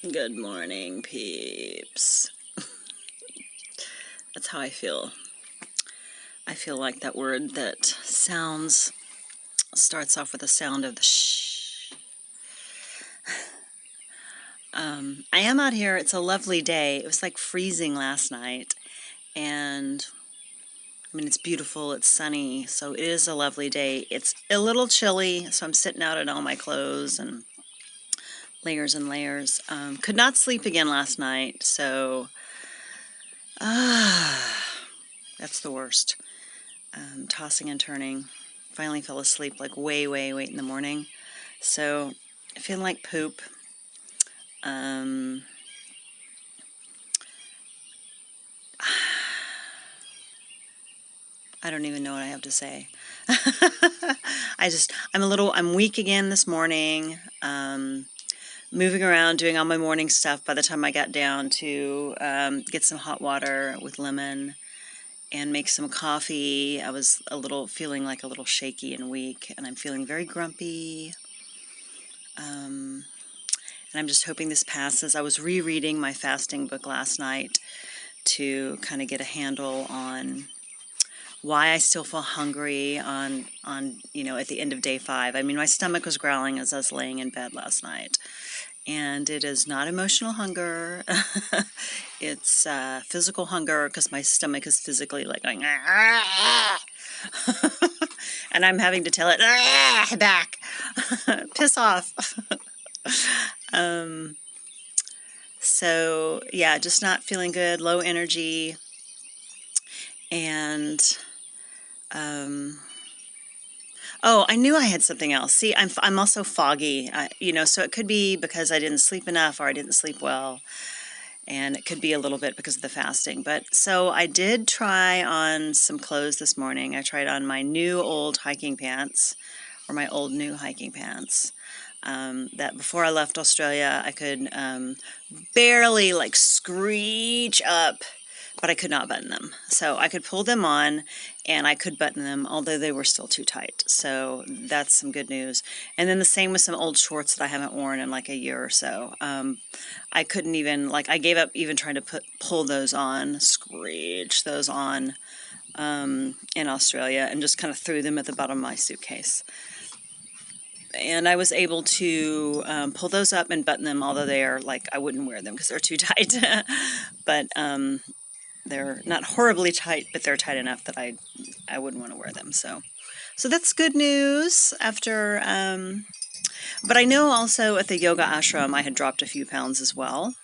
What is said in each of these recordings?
Good morning, peeps. That's how I feel. I feel like that word that starts off with the sound of the shh. I am out here. It's a lovely day. It was like freezing last night, and I mean, it's beautiful. It's sunny, so it is a lovely day. It's a little chilly, so I'm sitting out in all my clothes and layers and layers. Could not sleep again last night, so that's the worst. Tossing and turning. Finally fell asleep like way in the morning. So I feel like poop. Um, I don't even know what I have to say. I'm weak again this morning. Moving around, doing all my morning stuff. By the time I got down to get some hot water with lemon and make some coffee, I was feeling like a little shaky and weak, and I'm feeling very grumpy. And I'm just hoping this passes. I was rereading my fasting book last night to kind of get a handle on why I still feel hungry at the end of day 5. I mean, my stomach was growling as I was laying in bed last night. And it is not emotional hunger. It's physical hunger because my stomach is physically like going, and I'm having to tell it, back, piss off. So yeah, just not feeling good, low energy, and oh, I knew I had something else. See, I'm also foggy, so it could be because I didn't sleep enough or I didn't sleep well, and it could be a little bit because of the fasting. But so I did try on some clothes this morning. I tried on my new old hiking pants, or my old new hiking pants. That before I left Australia, I could barely like screech up, but I could not button them. So I could pull them on and I could button them, although they were still too tight. So that's some good news. And then the same with some old shorts that I haven't worn in like a year or so. I couldn't even, like, I gave up even trying to pull those on, screech those on in Australia, and just kind of threw them at the bottom of my suitcase. And I was able to pull those up and button them, although they are like, I wouldn't wear them because they're too tight. But they're not horribly tight, but they're tight enough that I wouldn't want to wear them. So that's good news. But I know also at the yoga ashram I had dropped a few pounds as well.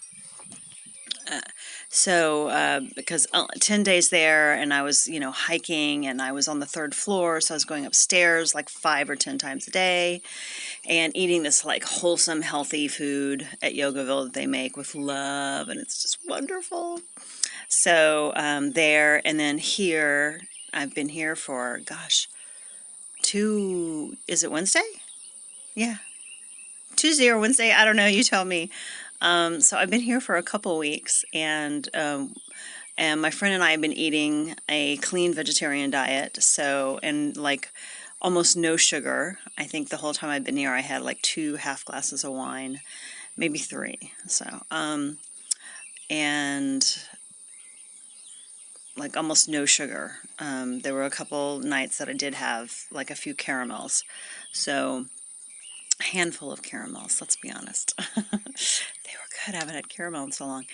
Because 10 days there, and I was, hiking, and I was on the 3rd floor, so I was going upstairs like 5 or 10 times a day and eating this like wholesome, healthy food at Yogaville that they make with love, and it's just wonderful. So there, and then here, I've been here for, gosh, is it Wednesday? Yeah, Tuesday or Wednesday, I don't know, you tell me. So I've been here for a couple weeks, and my friend and I have been eating a clean vegetarian diet, and like almost no sugar. I think the whole time I've been here I had like 2 half glasses of wine, maybe 3. So, and like almost no sugar. There were a couple nights that I did have like a few caramels. So, a handful of caramels, let's be honest. They were good. I haven't had caramel in so long.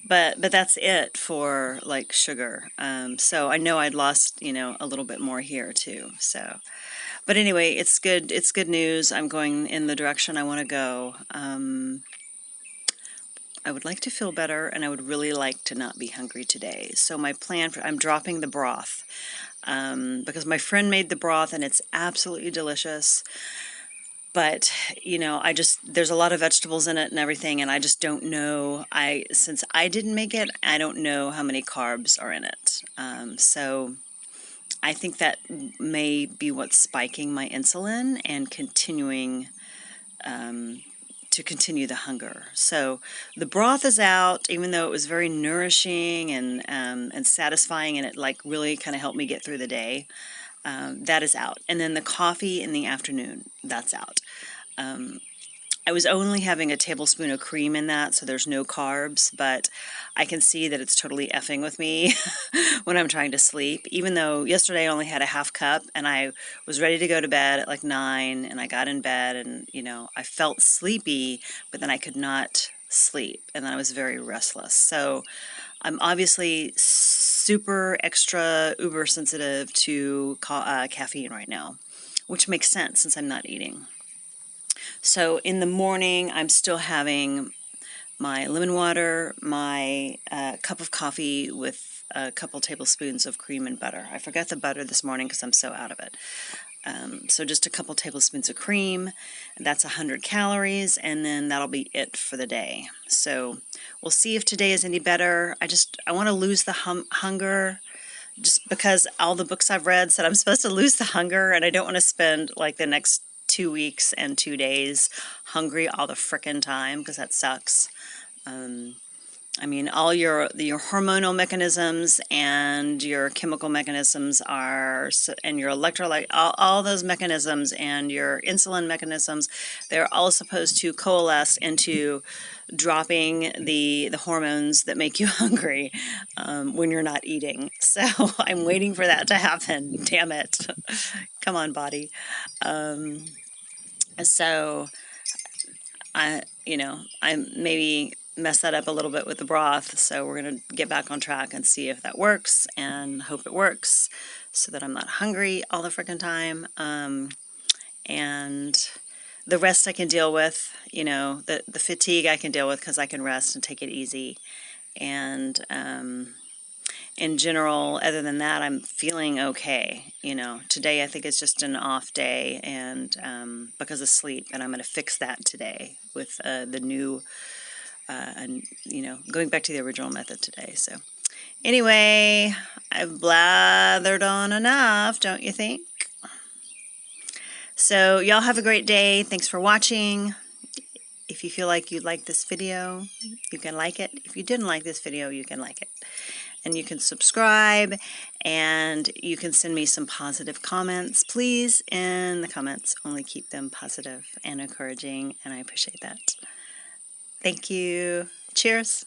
But that's it for like sugar. So I know I'd lost, a little bit more here too. So, but anyway, it's good. It's good news. I'm going in the direction I want to go. I would like to feel better, and I would really like to not be hungry today. So my I'm dropping the broth because my friend made the broth and it's absolutely delicious. But, there's a lot of vegetables in it and everything, and I just don't know. Since I didn't make it, I don't know how many carbs are in it. So I think that may be what's spiking my insulin and continuing to continue the hunger. So the broth is out, even though it was very nourishing and satisfying, and it like really kind of helped me get through the day. That is out. And then the coffee in the afternoon, that's out. I was only having a tablespoon of cream in that, so there's no carbs, but I can see that it's totally effing with me when I'm trying to sleep, even though yesterday I only had a half cup and I was ready to go to bed at like 9 and I got in bed and, I felt sleepy, but then I could not sleep and then I was very restless. So I'm obviously super extra uber sensitive to caffeine right now, which makes sense since I'm not eating. So in the morning, I'm still having my lemon water, my cup of coffee with a couple tablespoons of cream and butter. I forgot the butter this morning because I'm so out of it. So just a couple tablespoons of cream, that's 100 calories, and then that'll be it for the day. So we'll see if today is any better. I want to lose the hunger, just because all the books I've read said I'm supposed to lose the hunger, and I don't want to spend like the next 2 weeks and 2 days hungry all the frickin' time, because that sucks. I mean, all your hormonal mechanisms and your chemical mechanisms and your electrolyte, all those mechanisms and your insulin mechanisms, they're all supposed to coalesce into dropping the hormones that make you hungry when you're not eating. So I'm waiting for that to happen. Damn it. Come on, body. So I maybe mess that up a little bit with the broth, so we're going to get back on track and see if that works, and hope it works so that I'm not hungry all the freaking time. And the rest I can deal with, the fatigue I can deal with because I can rest and take it easy. And in general, other than that, I'm feeling okay. Today I think it's just an off day, and because of sleep, and I'm going to fix that today with the new, going back to the original method today. So anyway, I've blathered on enough, don't you think? So y'all have a great day. Thanks for watching. If you feel like you like this video, you can like it. If you didn't like this video, you can like it. And you can subscribe, and you can send me some positive comments. Please, in the comments, only keep them positive and encouraging, and I appreciate that. Thank you. Cheers.